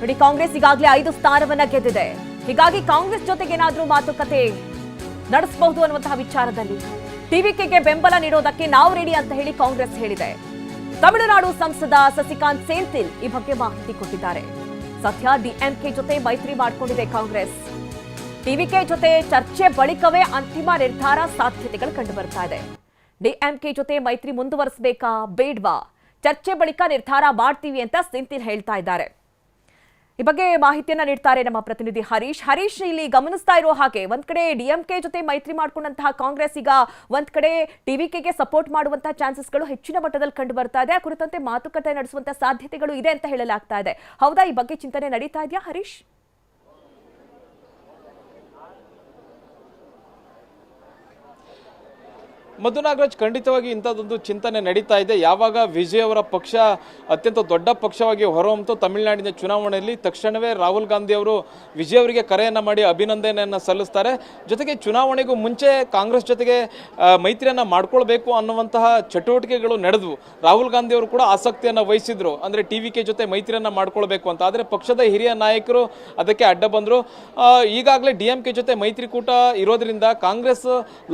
ನೋಡಿ, ಕಾಂಗ್ರೆಸ್ ಈಗಾಗಲೇ 5 ಸ್ಥಾನವನ್ನ ಗೆದ್ದಿದೆ. ಹೀಗಾಗಿ ಕಾಂಗ್ರೆಸ್ ಜೊತೆಗೆ ಏನಾದರೂ ಮಾತುಕತೆ ನಡೆಸಬಹುದು ಅನ್ನುವಂತಹ ವಿಚಾರದಲ್ಲಿ ಟಿವಿಕೆಗೆ ಬೆಂಬಲ ನೀಡೋದಕ್ಕೆ ನಾವು ರೆಡಿ ಅಂತ ಹೇಳಿ ಕಾಂಗ್ರೆಸ್ ಹೇಳಿದೆ. ತಮಿಳುನಾಡು ಸಂಸದ ಸಸಿಕಾಂತ್ ಸೆಂಥಿಲ್ ಈ ಬಗ್ಗೆ ಮಾಹಿತಿ ಕೊಟ್ಟಿದ್ದಾರೆ. ಸದ್ಯ ಡಿಎಂಕೆ ಜೊತೆ ಮೈತ್ರಿ ಮಾಡಿಕೊಂಡಿದೆ ಕಾಂಗ್ರೆಸ್. ಟಿವಿಕೆ ಜೊತೆ ಚರ್ಚೆ ಬಳಿಕವೇ ಅಂತಿಮ ನಿರ್ಧಾರ ಸಾಧ್ಯತೆಗಳು ಕಂಡು ಬರ್ತಾ ಇದೆ. ಡಿಎಂಕೆ ಜೊತೆ ಮೈತ್ರಿ ಮುಂದುವರಿಸಬೇಕಾ ಬೇಡ್ವಾ, ಚರ್ಚೆ ಬಳಿಕ ನಿರ್ಧಾರ ಮಾಡ್ತೀವಿ ಅಂತ ಸೆಂಥಿಲ್ ಹೇಳ್ತಾ ಇದ್ದಾರೆ. ಈ ಬಗ್ಗೆ ಮಾಹಿತಿಯನ್ನ ನೀಡ್ತಾರೆ ನಮ್ಮ ಪ್ರತಿನಿಧಿ ಹರೀಶ್. ಇಲ್ಲಿ ಗಮನಿಸ್ತಾ ಇರೋ ಹಾಗೆ ಒಂದ್ ಕಡೆ ಡಿಎಂಕೆ ಜೊತೆ ಮೈತ್ರಿ ಮಾಡಿಕೊಂಡಂತಹ ಕಾಂಗ್ರೆಸ್ ಈಗ ಒಂದ್ ಕಡೆ ಟಿವಿಕೆಗೆ ಸಪೋರ್ಟ್ ಮಾಡುವಂತಹ ಚಾನ್ಸಸ್ಗಳು ಹೆಚ್ಚಿನ ಮಟ್ಟದಲ್ಲಿ ಕಂಡು ಬರ್ತಾ ಇದೆ. ಆ ಕುರಿತಂತೆ ಮಾತುಕತೆ ನಡೆಸುವಂತಹ ಸಾಧ್ಯತೆಗಳು ಇದೆ ಅಂತ ಹೇಳಲಾಗ್ತಾ ಇದೆ. ಹೌದಾ, ಈ ಬಗ್ಗೆ ಚಿಂತನೆ ನಡೀತಾ ಇದೆಯಾ ಹರೀಶ್? ಮಧು ನಾಗರಾಜ್, ಖಂಡಿತವಾಗಿ ಇಂಥದ್ದೊಂದು ಚಿಂತನೆ ನಡೀತಾ ಇದೆ. ಯಾವಾಗ ವಿಜಯ್ ಅವರ ಪಕ್ಷ ಅತ್ಯಂತ ದೊಡ್ಡ ಪಕ್ಷವಾಗಿ ಹೊರಹೊಮ್ಮಿತು ತಮಿಳುನಾಡಿನ ಚುನಾವಣೆಯಲ್ಲಿ, ತಕ್ಷಣವೇ ರಾಹುಲ್ ಗಾಂಧಿ ಅವರು ವಿಜಯ್ ಅವರಿಗೆ ಕರೆಯನ್ನು ಮಾಡಿ ಅಭಿನಂದನೆಯನ್ನು ಸಲ್ಲಿಸ್ತಾರೆ. ಜೊತೆಗೆ ಚುನಾವಣೆಗೂ ಮುಂಚೆ ಕಾಂಗ್ರೆಸ್ ಜೊತೆಗೆ ಮೈತ್ರಿಯನ್ನು ಮಾಡ್ಕೊಳ್ಬೇಕು ಅನ್ನುವಂತಹ ಚಟುವಟಿಕೆಗಳು ನಡೆದವು. ರಾಹುಲ್ ಗಾಂಧಿ ಅವರು ಕೂಡ ಆಸಕ್ತಿಯನ್ನು ವಹಿಸಿದ್ರು, ಅಂದರೆ ಟಿವಿಕೆ ಜೊತೆ ಮೈತ್ರಿಯನ್ನು ಮಾಡ್ಕೊಳ್ಬೇಕು ಅಂತ. ಆದರೆ ಪಕ್ಷದ ಹಿರಿಯ ನಾಯಕರು ಅದಕ್ಕೆ ಅಡ್ಡ ಬಂದರು. ಈಗಾಗಲೇ ಡಿಎಂಕೆ ಜೊತೆ ಮೈತ್ರಿಕೂಟ ಇರೋದ್ರಿಂದ ಕಾಂಗ್ರೆಸ್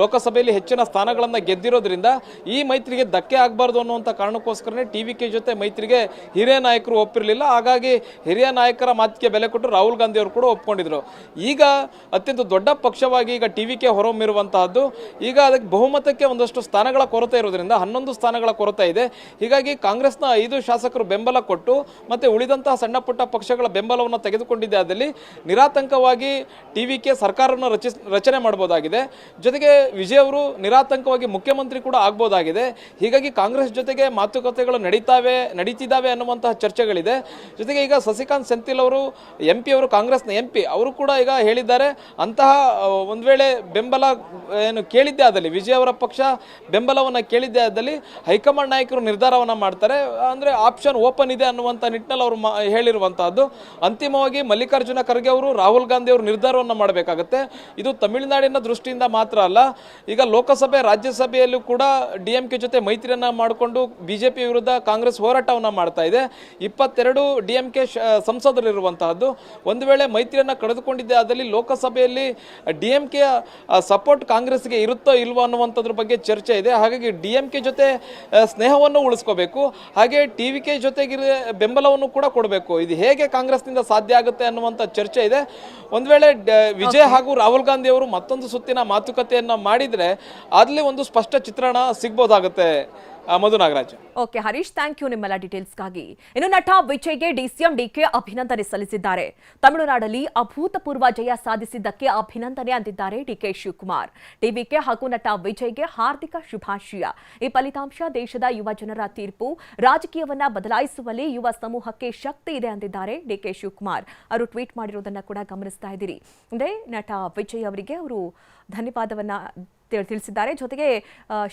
ಲೋಕಸಭೆಯಲ್ಲಿ ಹೆಚ್ಚಿನ ಸ್ಥಾನಗಳನ್ನು ಗೆದ್ದಿರೋದ್ರಿಂದ ಈ ಮೈತ್ರಿಗೆ ಧಕ್ಕೆ ಆಗಬಾರ್ದು ಅನ್ನುವಂಥ ಕಾರಣಕ್ಕೋಸ್ಕರನೇ ಟಿವಿಕೆ ಜೊತೆ ಮೈತ್ರಿಗೆ ಹಿರಿಯ ನಾಯಕರು ಒಪ್ಪಿರಲಿಲ್ಲ. ಹಾಗಾಗಿ ಹಿರಿಯ ನಾಯಕರ ಮಾತಿಗೆ ಬೆಲೆ ಕೊಟ್ಟು ರಾಹುಲ್ ಗಾಂಧಿ ಅವರು ಕೂಡ ಒಪ್ಕೊಂಡಿದ್ರು. ಈಗ ಅತ್ಯಂತ ದೊಡ್ಡ ಪಕ್ಷವಾಗಿ ಈಗ ಟಿವಿಕೆ ಹೊರಹೊಮ್ಮಿರುವಂತಹದ್ದು. ಈಗ ಅದಕ್ಕೆ ಬಹುಮತಕ್ಕೆ ಒಂದಷ್ಟು ಸ್ಥಾನಗಳ ಕೊರತೆ ಇರೋದ್ರಿಂದ 11 ಸ್ಥಾನಗಳ ಕೊರತೆ ಇದೆ. ಹೀಗಾಗಿ ಕಾಂಗ್ರೆಸ್ನ 5 ಶಾಸಕರು ಬೆಂಬಲ ಕೊಟ್ಟು ಮತ್ತೆ ಉಳಿದಂತಹ ಸಣ್ಣ ಪುಟ್ಟ ಪಕ್ಷಗಳ ಬೆಂಬಲವನ್ನು ತೆಗೆದುಕೊಂಡಿದ್ದೆ ಆದಲ್ಲಿ ನಿರಾತಂಕವಾಗಿ ಟಿವಿಕೆ ಸರ್ಕಾರವನ್ನು ರಚನೆ ಮಾಡಬಹುದಾಗಿದೆ. ಜೊತೆಗೆ ವಿಜಯ್ ಅವರು ನಿರಾತಂಕವಾಗಿ ಮುಖ್ಯಮಂತ್ರಿ ಕೂಡ ಆಗಬಹುದಾಗಿದೆ. ಹೀಗಾಗಿ ಕಾಂಗ್ರೆಸ್ ಜೊತೆಗೆ ಮಾತುಕತೆಗಳು ನಡೀತಿದ್ದಾವೆ ಅನ್ನುವಂತಹ ಚರ್ಚೆಗಳಿದೆ. ಜೊತೆಗೆ ಈಗ ಸಸಿಕಾಂತ್ ಸೆಂಥಿಲ್ ಅವರು MP ಅವರು, ಕಾಂಗ್ರೆಸ್ನ MP ಅವರು ಕೂಡ ಈಗ ಹೇಳಿದ್ದಾರೆ, ಅಂತಹ ಒಂದು ವೇಳೆ ಬೆಂಬಲ ಏನು ಕೇಳಿದ್ದೆ ಆದಲ್ಲಿ, ವಿಜಯ್ ಅವರ ಪಕ್ಷ ಬೆಂಬಲವನ್ನು ಕೇಳಿದ್ದೆ ಆದಲ್ಲಿ ಹೈಕಮಾಂಡ್ ನಾಯಕರು ನಿರ್ಧಾರವನ್ನು ಮಾಡ್ತಾರೆ. ಅಂದರೆ ಆಪ್ಷನ್ ಓಪನ್ ಇದೆ ಅನ್ನುವಂಥ ನಿಟ್ಟಿನಲ್ಲಿ ಅವರು ಹೇಳಿರುವಂತಹದ್ದು. ಅಂತಿಮವಾಗಿ ಮಲ್ಲಿಕಾರ್ಜುನ ಖರ್ಗೆ ಅವರು, ರಾಹುಲ್ ಗಾಂಧಿ ಅವರು ನಿರ್ಧಾರವನ್ನು ಮಾಡಬೇಕಾಗುತ್ತೆ. ಇದು ತಮಿಳುನಾಡಿನ ದೃಷ್ಟಿಯಿಂದ ಮಾತ್ರ ಅಲ್ಲ, ಈಗ ಲೋಕಸಭೆ ರಾಜ್ಯಸಭೆಯಲ್ಲೂ ಕೂಡ ಡಿಎಂಕೆ ಜೊತೆ ಮೈತ್ರಿಯನ್ನ ಮಾಡಿಕೊಂಡು ಬಿಜೆಪಿ ವಿರುದ್ಧ ಕಾಂಗ್ರೆಸ್ ಹೋರಾಟವನ್ನ ಮಾಡ್ತಾ ಇದೆ. 22 ಡಿಎಂಕೆ ಸಂಸದರಿರುವಂತಹದ್ದು. ಒಂದು ವೇಳೆ ಮೈತ್ರಿಯನ್ನ ಕಳೆದುಕೊಂಡಿದ್ದೆ ಆದಲ್ಲಿ ಲೋಕಸಭೆಯಲ್ಲಿ ಡಿಎಂಕೆ ಸಪೋರ್ಟ್ ಕಾಂಗ್ರೆಸ್ಗೆ ಇರುತ್ತೋ ಇಲ್ವೋ ಅನ್ನುವಂಥದ್ರ ಬಗ್ಗೆ ಚರ್ಚೆ ಇದೆ. ಹಾಗಾಗಿ ಡಿಎಂಕೆ ಜೊತೆ ಸ್ನೇಹವನ್ನು ಉಳಿಸ್ಕೋಬೇಕು, ಹಾಗೆ ಟಿವಿಕೆ ಜೊತೆಗೆ ಬೆಂಬಲವನ್ನು ಕೂಡ ಕೊಡಬೇಕು. ಇದು ಹೇಗೆ ಕಾಂಗ್ರೆಸ್ನಿಂದ ಸಾಧ್ಯ ಆಗುತ್ತೆ ಅನ್ನುವಂಥ ಚರ್ಚೆ ಇದೆ. ಒಂದು ವೇಳೆ ವಿಜಯ್ ಹಾಗೂ ರಾಹುಲ್ ಗಾಂಧಿ ಅವರು ಮತ್ತೊಂದು ಸುತ್ತಿನ ಮಾತುಕತೆಯನ್ನ ಮಾಡಿದ್ರೆ ಅಲ್ಲಿ ಒಂದು ಸ್ಪಷ್ಟ ಚಿತ್ರಣ ಸಿಗಬಹುದಾಗುತ್ತೆ. Madhu Nagaraj. Okay Harish, thank you ನಿಮ್ಮೆಲ್ಲ ಡೀಟೇಲ್ಸ್ಗಾಗಿ. ಇನ್ನು ನಟ ವಿಜಯ್ಗೆ ಡಿಸಿಎಂ ಡಿಕೆ ಅಭಿನಂದನೆ ಸಲ್ಲಿಸಿದ್ದಾರೆ. ತಮಿಳುನಾಡಲ್ಲಿ ಅಭೂತಪೂರ್ವ ಜಯ ಸಾಧಿಸಿದ್ದಕ್ಕೆ ಅಭಿನಂದನೆ ಅಂದಿದ್ದಾರೆ ಡಿಕೆ ಶಿವಕುಮಾರ್. ಟಿವಿಕೆ ಹಾಗೂ ನಟ ವಿಜಯ್ಗೆ ಹಾರ್ದಿಕ ಶುಭಾಶಯ. ಈ ಫಲಿತಾಂಶ ದೇಶದ ಯುವ ಜನರ ತೀರ್ಪು, ರಾಜಕೀಯವನ್ನ ಬದಲಾಯಿಸುವಲ್ಲಿ ಯುವ ಸಮೂಹಕ್ಕೆ ಶಕ್ತಿ ಇದೆ ಅಂದಿದ್ದಾರೆ ಡಿಕೆ ಶಿವಕುಮಾರ್. ಅವರು ಟ್ವೀಟ್ ಮಾಡಿರೋದನ್ನ ಕೂಡ ಗಮನಿಸ್ತಾ ಇದ್ದೀರಿ. ಅಂದ್ರೆ ನಟ ವಿಜಯ್ ಅವರಿಗೆ ಅವರು ಧನ್ಯವಾದವನ್ನ ತಿಳಿಸಿದ್ದಾರೆ, ಜೊತೆಗೆ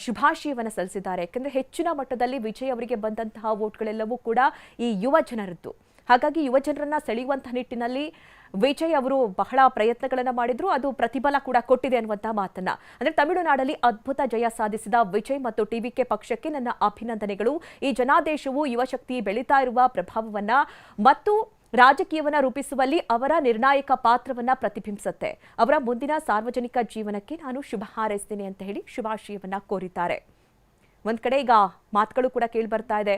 ಶುಭಾಶಯವನ್ನು ಸಲ್ಲಿಸಿದ್ದಾರೆ. ಯಾಕಂದ್ರೆ ಹೆಚ್ಚಿನ ಮಟ್ಟದಲ್ಲಿ ವಿಜಯ್ ಅವರಿಗೆ ಬಂದಂತಹ ವೋಟ್ಗಳೆಲ್ಲವೂ ಕೂಡ ಈ ಯುವ ಜನರದ್ದು. ಹಾಗಾಗಿ ಯುವ ಜನರನ್ನ ಸೆಳೆಯುವಂತಹ ನಿಟ್ಟಿನಲ್ಲಿ ವಿಜಯ್ ಅವರು ಬಹಳ ಪ್ರಯತ್ನಗಳನ್ನು ಮಾಡಿದ್ರು, ಅದು ಪ್ರತಿಫಲ ಕೂಡ ಕೊಟ್ಟಿದೆ ಅನ್ನುವಂತಹ ಮಾತನ್ನ. ಅಂದ್ರೆ ತಮಿಳುನಾಡಲ್ಲಿ ಅದ್ಭುತ ಜಯ ಸಾಧಿಸಿದ ವಿಜಯ್ ಮತ್ತು ಟಿವಿಕೆ ಪಕ್ಷಕ್ಕೆ ನನ್ನ ಅಭಿನಂದನೆಗಳು. ಈ ಜನಾದೇಶವು ಯುವಶಕ್ತಿ ಬೆಳೀತಾ ಇರುವ ಪ್ರಭಾವವನ್ನ ಮತ್ತು ರಾಜಕೀಯವನ್ನ ರೂಪಿಸುವಲ್ಲಿ ಅವರ ನಿರ್ಣಾಯಕ ಪಾತ್ರವನ್ನ ಪ್ರತಿಬಿಂಬಿಸುತ್ತೆ. ಅವರ ಮುಂದಿನ ಸಾರ್ವಜನಿಕ ಜೀವನಕ್ಕೆ ನಾನು ಶುಭ ಹಾರೈಸ್ತೇನೆ ಅಂತ ಹೇಳಿ ಶುಭಾಶಯವನ್ನ ಕೋರಿದ್ದಾರೆ. ಒಂದ್ ಕಡೆ ಈಗ ಮಾತುಗಳು ಕೂಡ ಕೇಳಿ ಬರ್ತಾ ಇದೆ,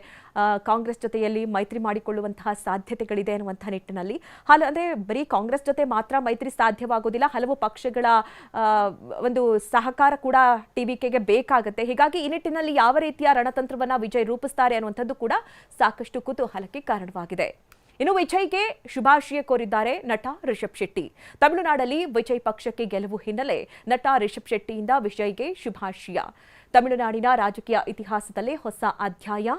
ಕಾಂಗ್ರೆಸ್ ಜೊತೆಯಲ್ಲಿ ಮೈತ್ರಿ ಮಾಡಿಕೊಳ್ಳುವಂತಹ ಸಾಧ್ಯತೆಗಳಿದೆ ಅನ್ನುವಂತಹ ನಿಟ್ಟಿನಲ್ಲಿ. ಅಂದ್ರೆ ಬರೀ ಕಾಂಗ್ರೆಸ್ ಜೊತೆ ಮಾತ್ರ ಮೈತ್ರಿ ಸಾಧ್ಯವಾಗೋದಿಲ್ಲ, ಹಲವು ಪಕ್ಷಗಳ ಒಂದು ಸಹಕಾರ ಕೂಡ ಟಿವಿಕೆಗೆ ಬೇಕಾಗುತ್ತೆ. ಹೀಗಾಗಿ ಈ ನಿಟ್ಟಿನಲ್ಲಿ ಯಾವ ರೀತಿಯ ರಣತಂತ್ರವನ್ನ ವಿಜಯ್ ರೂಪಿಸ್ತಾರೆ ಅನ್ನುವಂಥದ್ದು ಕೂಡ ಸಾಕಷ್ಟು ಕುತೂಹಲಕ್ಕೆ ಕಾರಣವಾಗಿದೆ. ಇನ್ನು ವಿಜಯ್ಗೆ ಶುಭಾಶಯ ಕೋರಿದ್ದಾರೆ ನಟ ರಿಷಬ್ ಶೆಟ್ಟಿ. ತಮಿಳುನಾಡಲ್ಲಿ ವಿಜಯ್ ಪಕ್ಷಕ್ಕೆ ಗೆಲುವು ಹಿನ್ನೆಲೆ ನಟ ರಿಷಬ್ ಶೆಟ್ಟಿಯಿಂದ ವಿಜಯ್ಗೆ ಶುಭಾಶಯ. ತಮಿಳುನಾಡಿನ ರಾಜಕೀಯ ಇತಿಹಾಸದಲ್ಲೇ ಹೊಸ ಅಧ್ಯಾಯ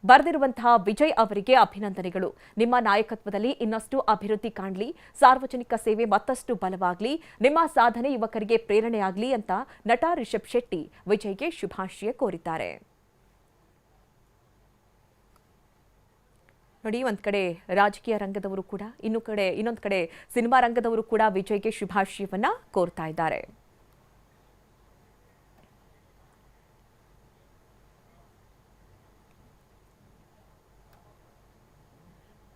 ಬರೆದಿರುವಂತಹ ವಿಜಯ್ ಅವರಿಗೆ ಅಭಿನಂದನೆಗಳು. ನಿಮ್ಮ ನಾಯಕತ್ವದಲ್ಲಿ ಇನ್ನಷ್ಟು ಅಭಿವೃದ್ಧಿ ಕಾಣಲಿ, ಸಾರ್ವಜನಿಕ ಸೇವೆ ಮತ್ತಷ್ಟು ಬಲವಾಗಲಿ, ನಿಮ್ಮ ಸಾಧನೆ ಯುವಕರಿಗೆ ಪ್ರೇರಣೆಯಾಗಲಿ ಅಂತ ನಟ ರಿಷಬ್ ಶೆಟ್ಟಿ ವಿಜಯ್ಗೆ ಶುಭಾಶಯ ಕೋರಿದ್ದಾರೆ. ನೋಡಿ, ಒಂದ್ ಕಡೆ ರಾಜಕೀಯ ರಂಗದವರು ಕೂಡ, ಇನ್ನೊಂದು ಕಡೆ ಸಿನಿಮಾ ರಂಗದವರು ಕೂಡ ವಿಜಯ್ಗೆ ಶುಭಾಶಯವನ್ನ ಕೋರ್ತಾ ಇದ್ದಾರೆ.